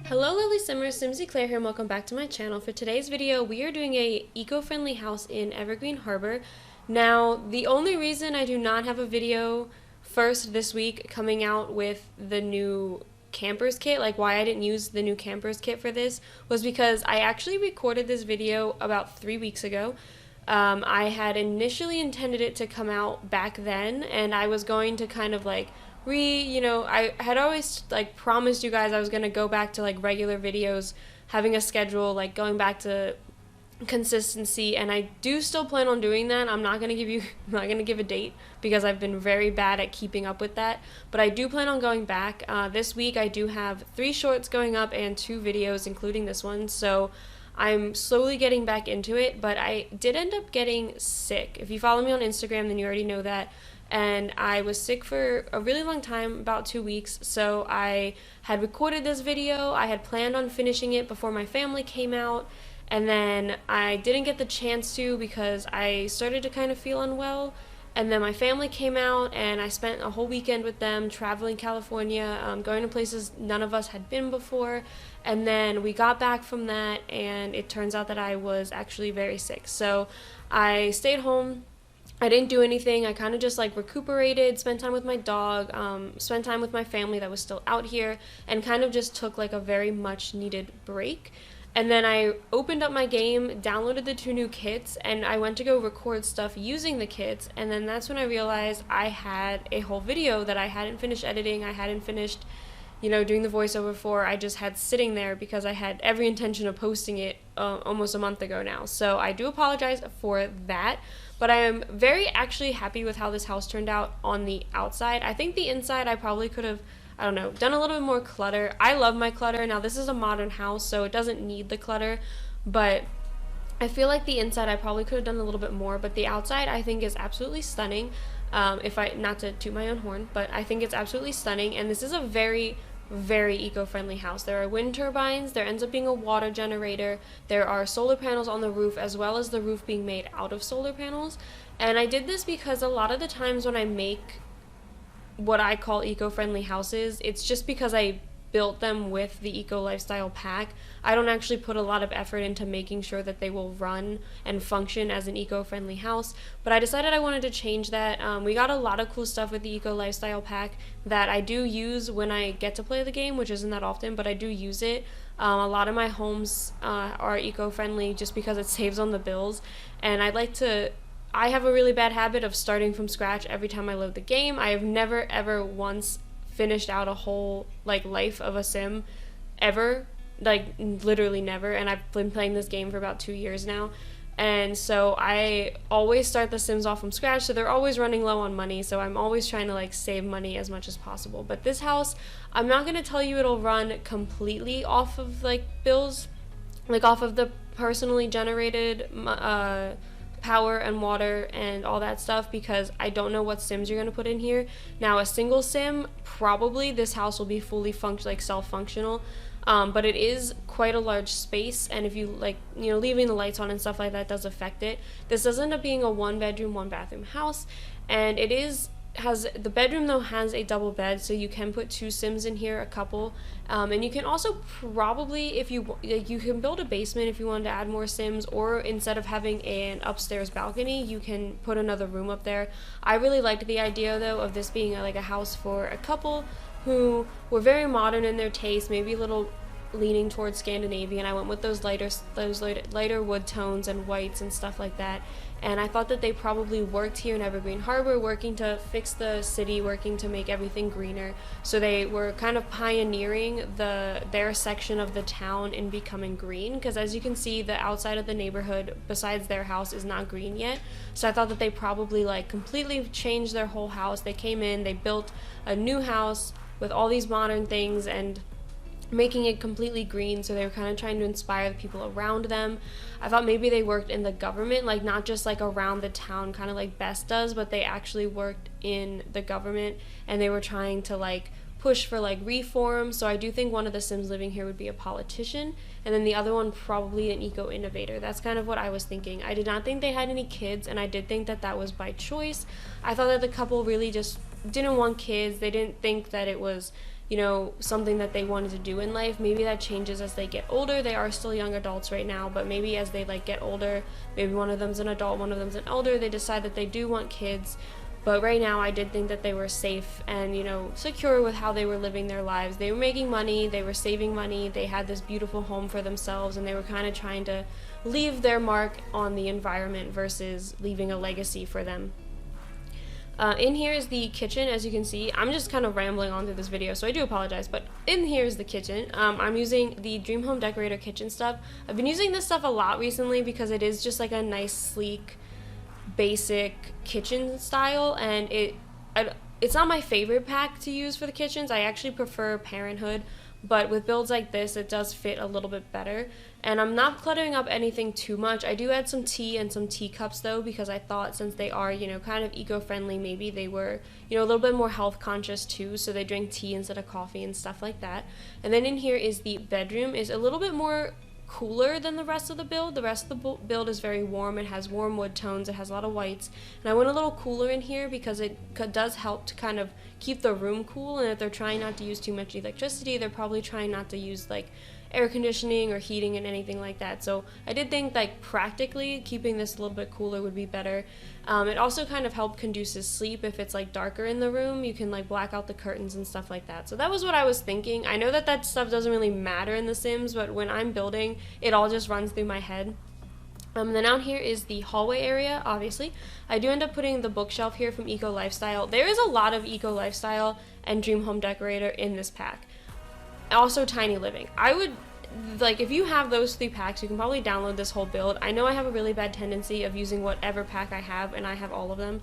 Hello lovely simmers, SimsEclaire here and welcome back to my channel. For today's video, we are doing a eco-friendly house in Evergreen Harbor. Now, the only reason I do not have a video first this week coming out with the new campers kit, like why I didn't use the new campers kit for this, was because I actually recorded this video about 3 weeks ago. I had initially intended it to come out back then, and I was going to kind of like I had always like promised you guys I was going to go back to like regular videos, having a schedule, like going back to consistency, and I do still plan on doing that. I'm not going to give a date because I've been very bad at keeping up with that, but I do plan on going back. This week I do have 3 shorts going up and 2 videos including this one, so I'm slowly getting back into it, but I did end up getting sick. If you follow me on Instagram, then you already know that. And I was sick for a really long time, about 2 weeks, so I had recorded this video. I had planned on finishing it before my family came out, and then I didn't get the chance to because I started to kind of feel unwell, and then my family came out, and I spent a whole weekend with them, traveling California, going to places none of us had been before, and then we got back from that, and it turns out that I was actually very sick, so I stayed home. I didn't do anything. I kind of just like recuperated, spent time with my dog, spent time with my family that was still out here, and kind of just took like a very much needed break. And then I opened up my game, downloaded the 2 new kits, and I went to go record stuff using the kits, and then that's when I realized I had a whole video that I hadn't finished editing, I hadn't finished doing the voiceover for. I just had sitting there because I had every intention of posting it almost a month ago now. So I do apologize for that, but I am very actually happy with how this house turned out on the outside. I think the inside I probably could have, I don't know, done a little bit more clutter. I love my clutter. Now this is a modern house, so it doesn't need the clutter, but I feel like the inside I probably could have done a little bit more, but the outside I think is absolutely stunning. Not to toot my own horn, but I think it's absolutely stunning, and this is a very eco-friendly house. There are wind turbines, there ends up being a water generator, there are solar panels on the roof, as well as the roof being made out of solar panels. And I did this because a lot of the times when I make what I call eco-friendly houses, it's just because I built them with the eco lifestyle pack. I don't actually put a lot of effort into making sure that they will run and function as an eco-friendly house, but I decided I wanted to change that. We got a lot of cool stuff with the eco lifestyle pack that I do use when I get to play the game, which isn't that often, but I do use it. A lot of my homes are eco-friendly just because it saves on the bills, and I have a really bad habit of starting from scratch every time I load the game. I have never ever once finished out a whole life of a sim ever, literally never, and I've been playing this game for about 2 years now, and so I always start the Sims off from scratch, so they're always running low on money, so I'm always trying to save money as much as possible. But this house, I'm not going to tell you it'll run completely off of bills, off of the personally generated power and water and all that stuff, because I don't know what sims you're going to put in here. Now a single sim, probably this house will be fully self-functional, but it is quite a large space, and if you leaving the lights on and stuff like that does affect it. This does end up being a 1-bedroom 1-bathroom house, and the bedroom though has a double bed, so you can put 2 sims in here, a couple, and you can also probably, if you can build a basement if you wanted to add more sims, or instead of having an upstairs balcony, you can put another room up there. I really liked the idea though of this being a house for a couple who were very modern in their taste, maybe a little leaning towards Scandinavian. I went with those lighter wood tones and whites and stuff like that, and I thought that they probably worked here in Evergreen Harbor, working to fix the city, working to make everything greener. So they were kind of pioneering their section of the town in becoming green, because as you can see, the outside of the neighborhood besides their house is not green yet. So I thought that they probably completely changed their whole house. They came in, they built a new house with all these modern things and making it completely green, so they were kind of trying to inspire the people around them. I thought maybe they worked in the government, not just around the town, kind of like Best does, but they actually worked in the government, and they were trying to push for reform. So I do think one of the sims living here would be a politician, and then the other one probably an eco-innovator. That's kind of what I was thinking. I did not think they had any kids, and I did think that that was by choice. I thought that the couple really just didn't want kids. They didn't think that it was, you know, something that they wanted to do in life. Maybe that changes as they get older. They are still young adults right now, but maybe as they like get older, maybe one of them's an adult, one of them's an elder, they decide that they do want kids. But right now, I did think that they were safe and, you know, secure with how they were living their lives. They were making money, they were saving money, they had this beautiful home for themselves, and they were kind of trying to leave their mark on the environment versus leaving a legacy for them. In here is the kitchen. As you can see, I'm just kind of rambling on through this video, so I do apologize, but in here is the kitchen. I'm using the Dream Home Decorator kitchen stuff. I've been using this stuff a lot recently because it is just like a nice, sleek, basic kitchen style, and it's not my favorite pack to use for the kitchens. I actually prefer Parenthood, but with builds like this, it does fit a little bit better. And I'm not cluttering up anything too much. I do add some tea and some teacups though, because I thought since they are, you know, kind of eco-friendly, maybe they were, you know, a little bit more health conscious too, so they drink tea instead of coffee and stuff like that. And then in here is the bedroom. Is a little bit more cooler than the rest of the build. The rest of the build is very warm. It has warm wood tones, it has a lot of whites, and I went a little cooler in here because it does help to kind of keep the room cool. And if they're trying not to use too much electricity, they're probably trying not to use like air conditioning or heating and anything like that. So I did think like practically keeping this a little bit cooler would be better. It also kind of helped conduces sleep. If it's like darker in the room, you can like black out the curtains and stuff like that. So that was what I was thinking. I know that that stuff doesn't really matter in The Sims, but when I'm building, it all just runs through my head. Then out here is the hallway area, obviously. I do end up putting the bookshelf here from Eco Lifestyle. There is a lot of Eco Lifestyle and Dream Home Decorator in this pack. Also Tiny Living. I would, like, if you have those 3 packs, you can probably download this whole build. I know I have a really bad tendency of using whatever pack I have, and I have all of them,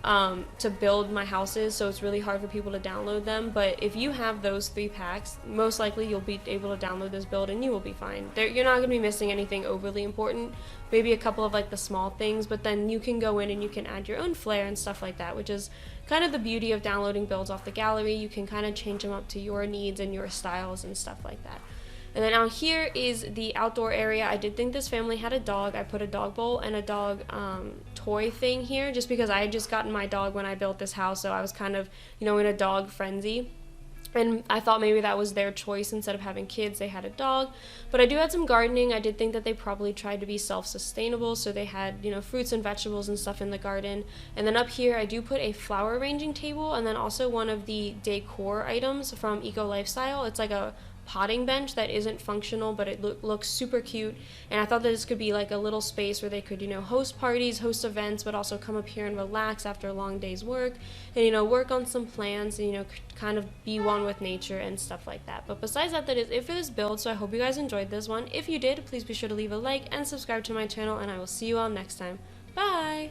to build my houses, so it's really hard for people to download them. But if you have those 3 packs, most likely you'll be able to download this build and you will be fine. You're not going to be missing anything overly important, maybe a couple of like the small things, but then you can go in and you can add your own flair and stuff like that, which is kind of the beauty of downloading builds off the gallery. You can kind of change them up to your needs and your styles and stuff like that. And then out here is the outdoor area. I did think this family had a dog. I put a dog bowl and a dog toy thing here just because I had just gotten my dog when I built this house, so I was kind of, you know, in a dog frenzy. And I thought maybe that was their choice. Instead of having kids, they had a dog. But I do add some gardening. I did think that they probably tried to be self-sustainable, so they had, you know, fruits and vegetables and stuff in the garden. And then up here, I do put a flower arranging table, and then also one of the decor items from Eco Lifestyle. It's like a potting bench that isn't functional, but it looks super cute. And I thought that this could be like a little space where they could, you know, host parties, host events, but also come up here and relax after a long day's work, and, you know, work on some plants, and, you know, kind of be one with nature and stuff like that. But besides that, that is it for this build. So I hope you guys enjoyed this one. If you did, please be sure to leave a like and subscribe to my channel, and I will see you all next time. Bye!